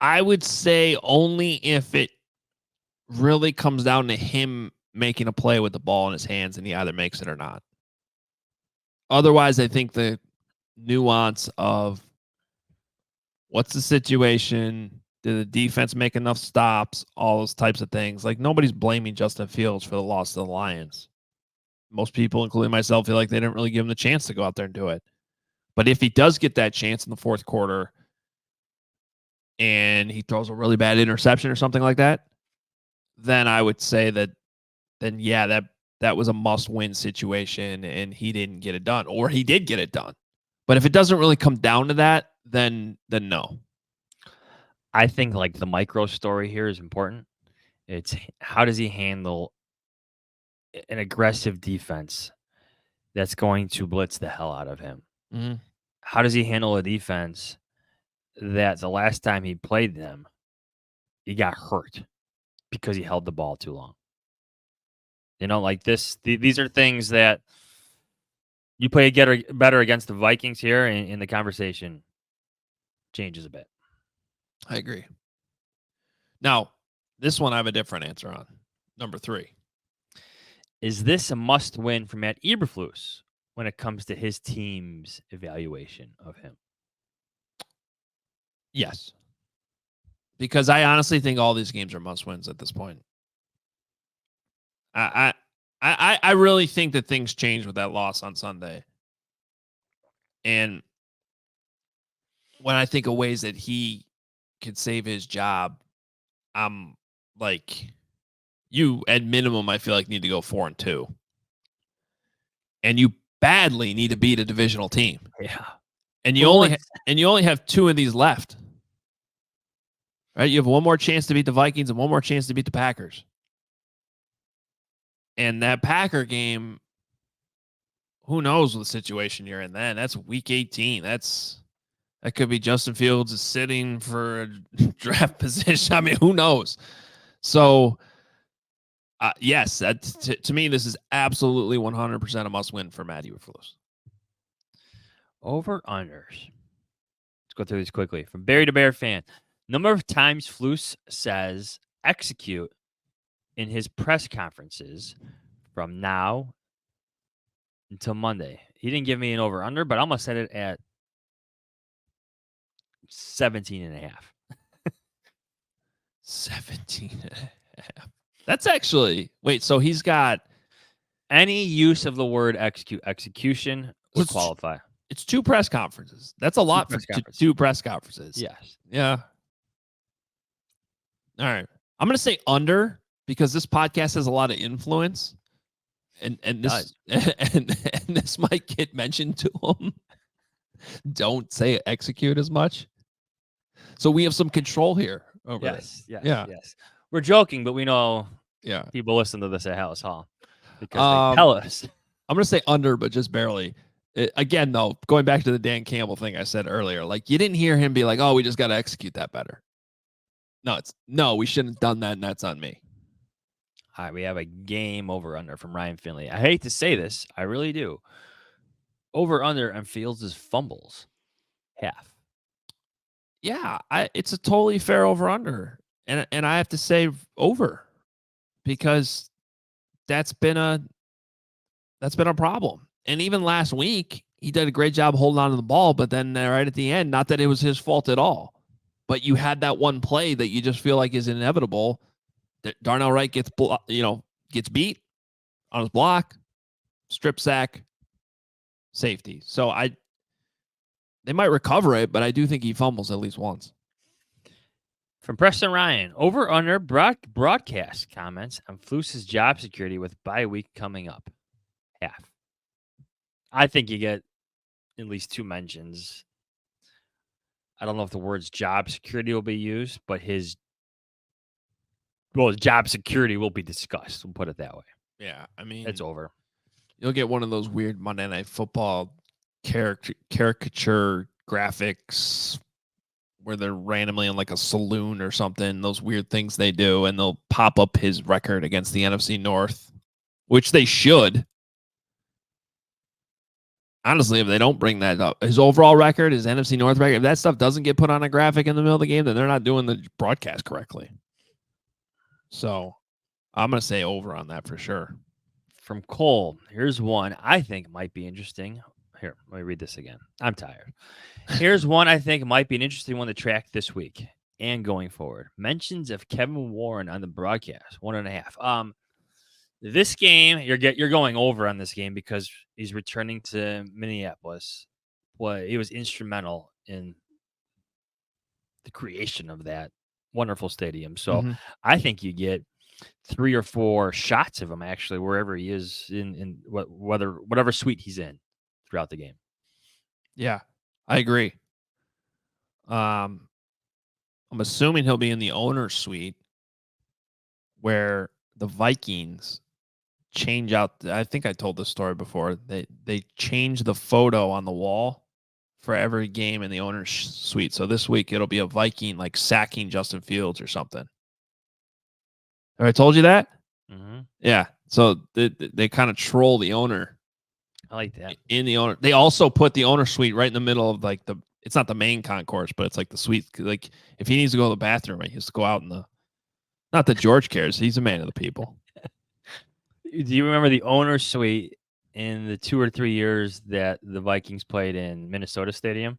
I would say only if it really comes down to him making a play with the ball in his hands and he either makes it or not. Otherwise, I think the nuance of what's the situation, did the defense make enough stops, all those types of things. Like, nobody's blaming Justin Fields for the loss to the Lions. Most people, including myself, feel like they didn't really give him the chance to go out there and do it. But if he does get that chance in the fourth quarter and he throws a really bad interception or something like that, then I would say that that was a must-win situation and he didn't get it done, or he did get it done. But if it doesn't really come down to that, then no. I think like the micro story here is important. It's how does he handle an aggressive defense that's going to blitz the hell out of him? Mm-hmm. How does he handle a defense that the last time he played them, he got hurt because he held the ball too long? Like this. These are things that you play better against the Vikings here, and the conversation changes a bit. I agree. Now, this one I have a different answer on. Number 3. Is this a must-win for Matt Eberflus when it comes to his team's evaluation of him? Yes. Because I honestly think all these games are must-wins at this point. I really think that things changed with that loss on Sunday. And when I think of ways that he could save his job, I'm like, you at minimum, I feel like need to go 4-2. And you badly need to beat a divisional team. Yeah. And you only have 2 of these left. Right? You have one more chance to beat the Vikings and one more chance to beat the Packers. And that Packer game, who knows what situation you're in then? That's week 18. That could be Justin Fields is sitting for a draft position. I mean, who knows? So, yes, to me, this is absolutely 100% a must-win for Matt Eberflus. Over-unders. Let's go through these quickly. From Barry to Bear fan, number of times Flus says execute in his press conferences from now until Monday. He didn't give me an over-under, but I'm going to set it at 17.5. 17.5. That's actually, wait, so he's got any use of the word execution would qualify. It's 2 press conferences. That's a lot for 2 press conferences. Yes. Yeah. All right. I'm going to say under because this podcast has a lot of influence. And this and this might get mentioned to him. Don't say execute as much. So we have some control here over yes, this. Yes. We're joking, but we know people listen to this at Hallis Hall because they tell us. I'm going to say under, but just barely. Again, though, going back to the Dan Campbell thing I said earlier, like you didn't hear him be like, "Oh, we just got to execute that better." No, we shouldn't have done that, and that's on me. All right, we have a game over-under from Ryan Finley. I hate to say this. I really do. Over-under on Fields' fumbles. Half. Yeah, it's a totally fair over-under. And I have to say over because that's been a problem. And even last week, he did a great job holding on to the ball, but then right at the end, not that it was his fault at all, but you had that one play that you just feel like is inevitable. That Darnell Wright gets beat on his block, strip sack, safety. So they might recover it, but I do think he fumbles at least once. From Preston Ryan, over under broadcast comments on Flus's job security with bye week coming up. Half. I think you get at least 2 mentions. I don't know if the words job security will be used, but his job security will be discussed. We'll put it that way. Yeah, I mean, it's over. You'll get one of those weird Monday Night Football caricature graphics where they're randomly in like a saloon or something, those weird things they do, and they'll pop up his record against the NFC North, which they should. honestly, if they don't bring that up, his overall record, his NFC North record, if that stuff doesn't get put on a graphic in the middle of the game, then they're not doing the broadcast correctly. So I'm going to say over on that for sure. From Cole, here's one I think might be interesting. Here, let me read this again. I'm tired. Here's one I think might be an interesting one to track this week and going forward. Mentions of Kevin Warren on the broadcast, 1.5. This game, you're going over on this game because he's returning to Minneapolis. Well, he was instrumental in the creation of that wonderful stadium. So I think you get 3 or 4 shots of him actually wherever he is in whatever suite he's in throughout the game. Yeah, I agree. I'm assuming he'll be in the owner's suite where the Vikings change out. I think I told this story before. They change the photo on the wall for every game in the owner's suite. So this week it'll be a Viking like sacking Justin Fields or something. Have I told you that? Mm-hmm. Yeah. So they kind of troll the owner. I like that. In the owner, they also put the owner suite right in the middle of like it's not the main concourse, but it's like the suite. Like if he needs to go to the bathroom, right, he has to go out in the. Not that George cares. He's a man of the people. Do you remember the owner suite in the 2 or 3 years that the Vikings played in Minnesota Stadium,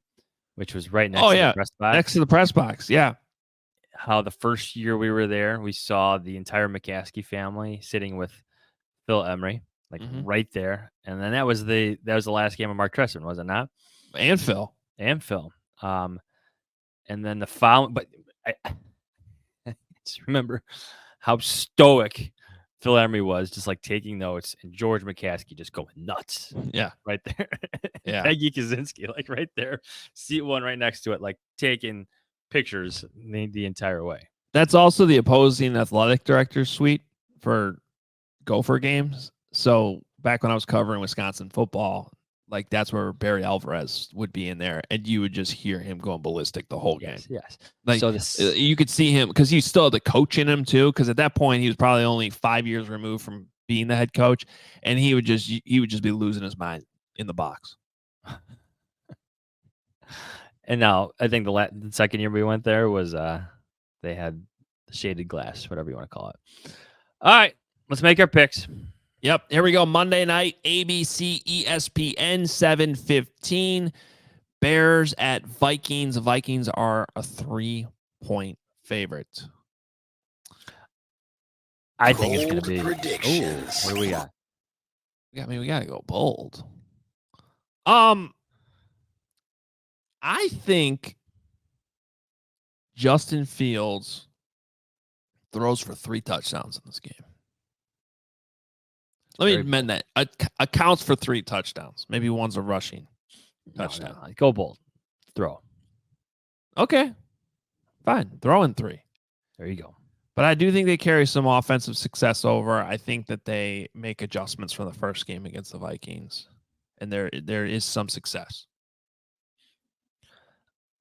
which was right next to the press box? Next to the press box, yeah. How the first year we were there, we saw the entire McCaskey family sitting with Phil Emery, like right there. And then that was the last game of Mark Trestman, was it not? And Phil. And then the following, but I just remember how stoic Phil Emery was, just like taking notes, and George McCaskey just going nuts. Yeah. Right there. Yeah. Peggy Kaczynski, like right there. Seat one right next to it, like taking pictures the entire way. That's also the opposing athletic director's suite for Gopher games. So back when I was covering Wisconsin football, like that's where Barry Alvarez would be in there, and you would just hear him going ballistic the whole game. Yes. Like so you could see him because he still had the coach in him too. Because at that point he was probably only 5 years removed from being the head coach, and he would just be losing his mind in the box. And now I think the second year we went there was they had the shaded glass, whatever you want to call it. All right, let's make our picks. Yep, here we go. Monday night, ABC, ESPN, 7:15. Bears at Vikings. Vikings are a 3-point favorite. I think it's going to be. Predictions. What do we got? We got to go bold. I think Justin Fields throws for 3 touchdowns in this game. Let me amend that. Accounts for 3 touchdowns. Maybe one's a rushing touchdown. No. Go bold. Throw. Okay. Fine. Throw in 3. There you go. But I do think they carry some offensive success over. I think that they make adjustments from the first game against the Vikings. And there is some success.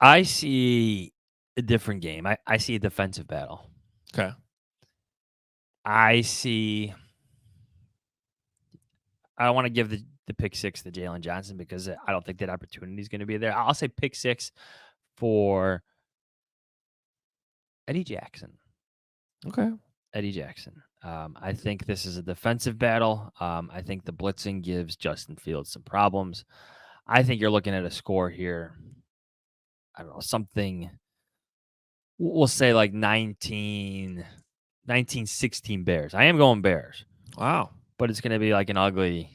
I see a different game. I see a defensive battle. Okay. I don't want to give the pick 6 to Jalen Johnson because I don't think that opportunity is going to be there. I'll say pick 6 for Eddie Jackson. Okay. Eddie Jackson. I think this is a defensive battle. I think the blitzing gives Justin Fields some problems. I think you're looking at a score here. I don't know, something, we'll say like 19-16 Bears. I am going Bears. Wow. But it's going to be like an ugly,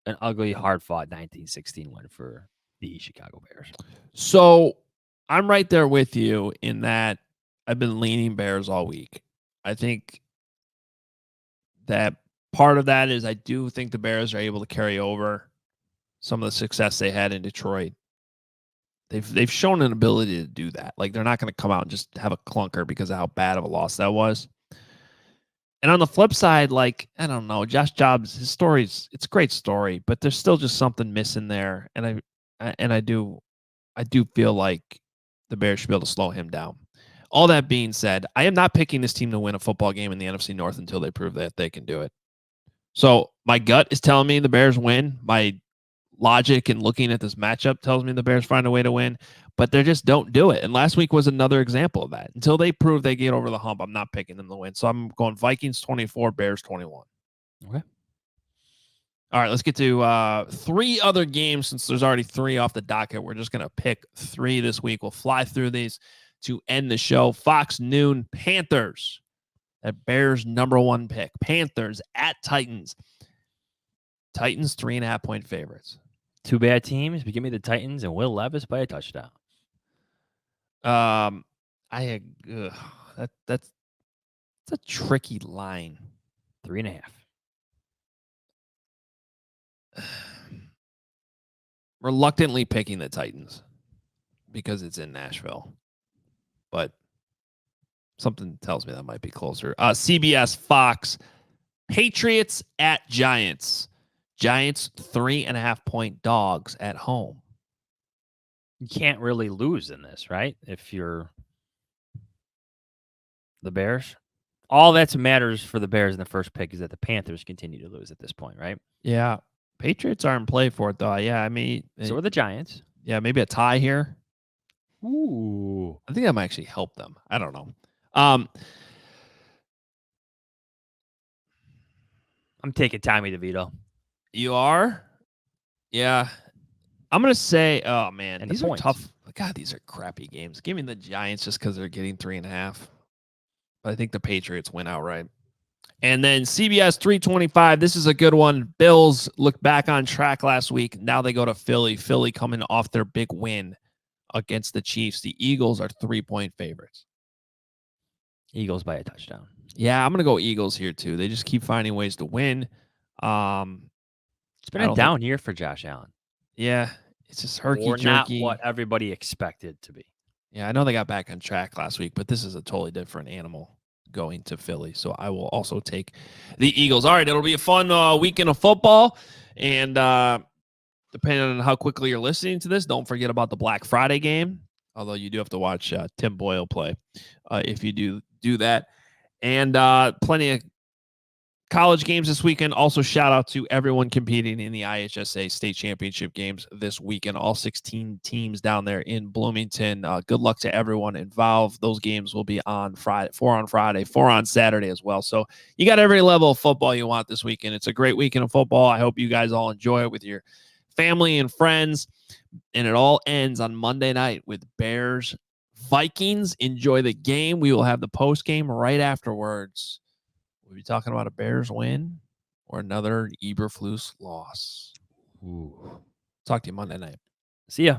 hard-fought 19-16 win for the Chicago Bears. So I'm right there with you in that I've been leaning Bears all week. I think that part of that is I do think the Bears are able to carry over some of the success they had in Detroit. They've shown an ability to do that. Like they're not going to come out and just have a clunker because of how bad of a loss that was. And on the flip side, like, I don't know, Josh Jacobs, his story's, it's a great story, but there's still just something missing there. And I do feel like the Bears should be able to slow him down. All that being said, I am not picking this team to win a football game in the NFC North until they prove that they can do it. So my gut is telling me the Bears win. My logic and looking at this matchup tells me the Bears find a way to win, but they just don't do it. And last week was another example of that. Until they prove they get over the hump, I'm not picking them to win. So I'm going Vikings 24, Bears 21. Okay. All right, let's get to 3 other games since there's already 3 off the docket. We're just going to pick 3 this week. We'll fly through these to end the show. Fox noon, Panthers. That Bears #1 pick. Panthers at Titans. Titans 3.5-point favorites. 2 bad teams, but give me the Titans and Will Levis by a touchdown. That's a tricky line. 3.5. Reluctantly picking the Titans because it's in Nashville, but something tells me that might be closer. CBS, Fox, Patriots at Giants. Giants 3.5-point dogs at home. You can't really lose in this, right? If you're the Bears. All that matters for the Bears in the first pick is that the Panthers continue to lose at this point, right? Yeah. Patriots are in play for it, though. Yeah, I mean, So are the Giants. yeah, maybe a tie here. Ooh. I think that might actually help them. I don't know. Um, I'm taking Tommy DeVito. You are? Yeah. I'm going to say, oh, man, And the these are points. tough. God, these are crappy games. Give me the Giants just because they're getting 3.5. But I think the Patriots win outright. And then CBS 325. This is a good one. Bills looked back on track last week. Now they go to Philly. Philly coming off their big win against the Chiefs. The Eagles are 3-point favorites. Eagles by a touchdown. Yeah, I'm going to go Eagles here, too. They just keep finding ways to win. It's been I a don't down year for Josh Allen. Yeah, it's just Or not herky-jerky. what everybody expected to be. Yeah, I know they got back on track last week, but this is a totally different animal going to Philly. So I will also take the Eagles. All right, it'll be a fun weekend of football. And depending on how quickly you're listening to this, don't forget about the Black Friday game, although you do have to watch Tim Boyle play if you do that. And plenty of college games this weekend. Also, shout out to everyone competing in the IHSA state championship games this weekend. All 16 teams down there in Bloomington. Good luck to everyone involved. Those games will be on Friday, 4 on Friday, 4 on Saturday as well. So you got every level of football you want this weekend. It's a great weekend of football. I hope you guys all enjoy it with your family and friends. And it all ends on Monday night with Bears-Vikings. Enjoy the game. We will have the post game right afterwards. We'll be talking about a Bears win or another Eberflus loss. Ooh. Talk to you Monday night. See ya.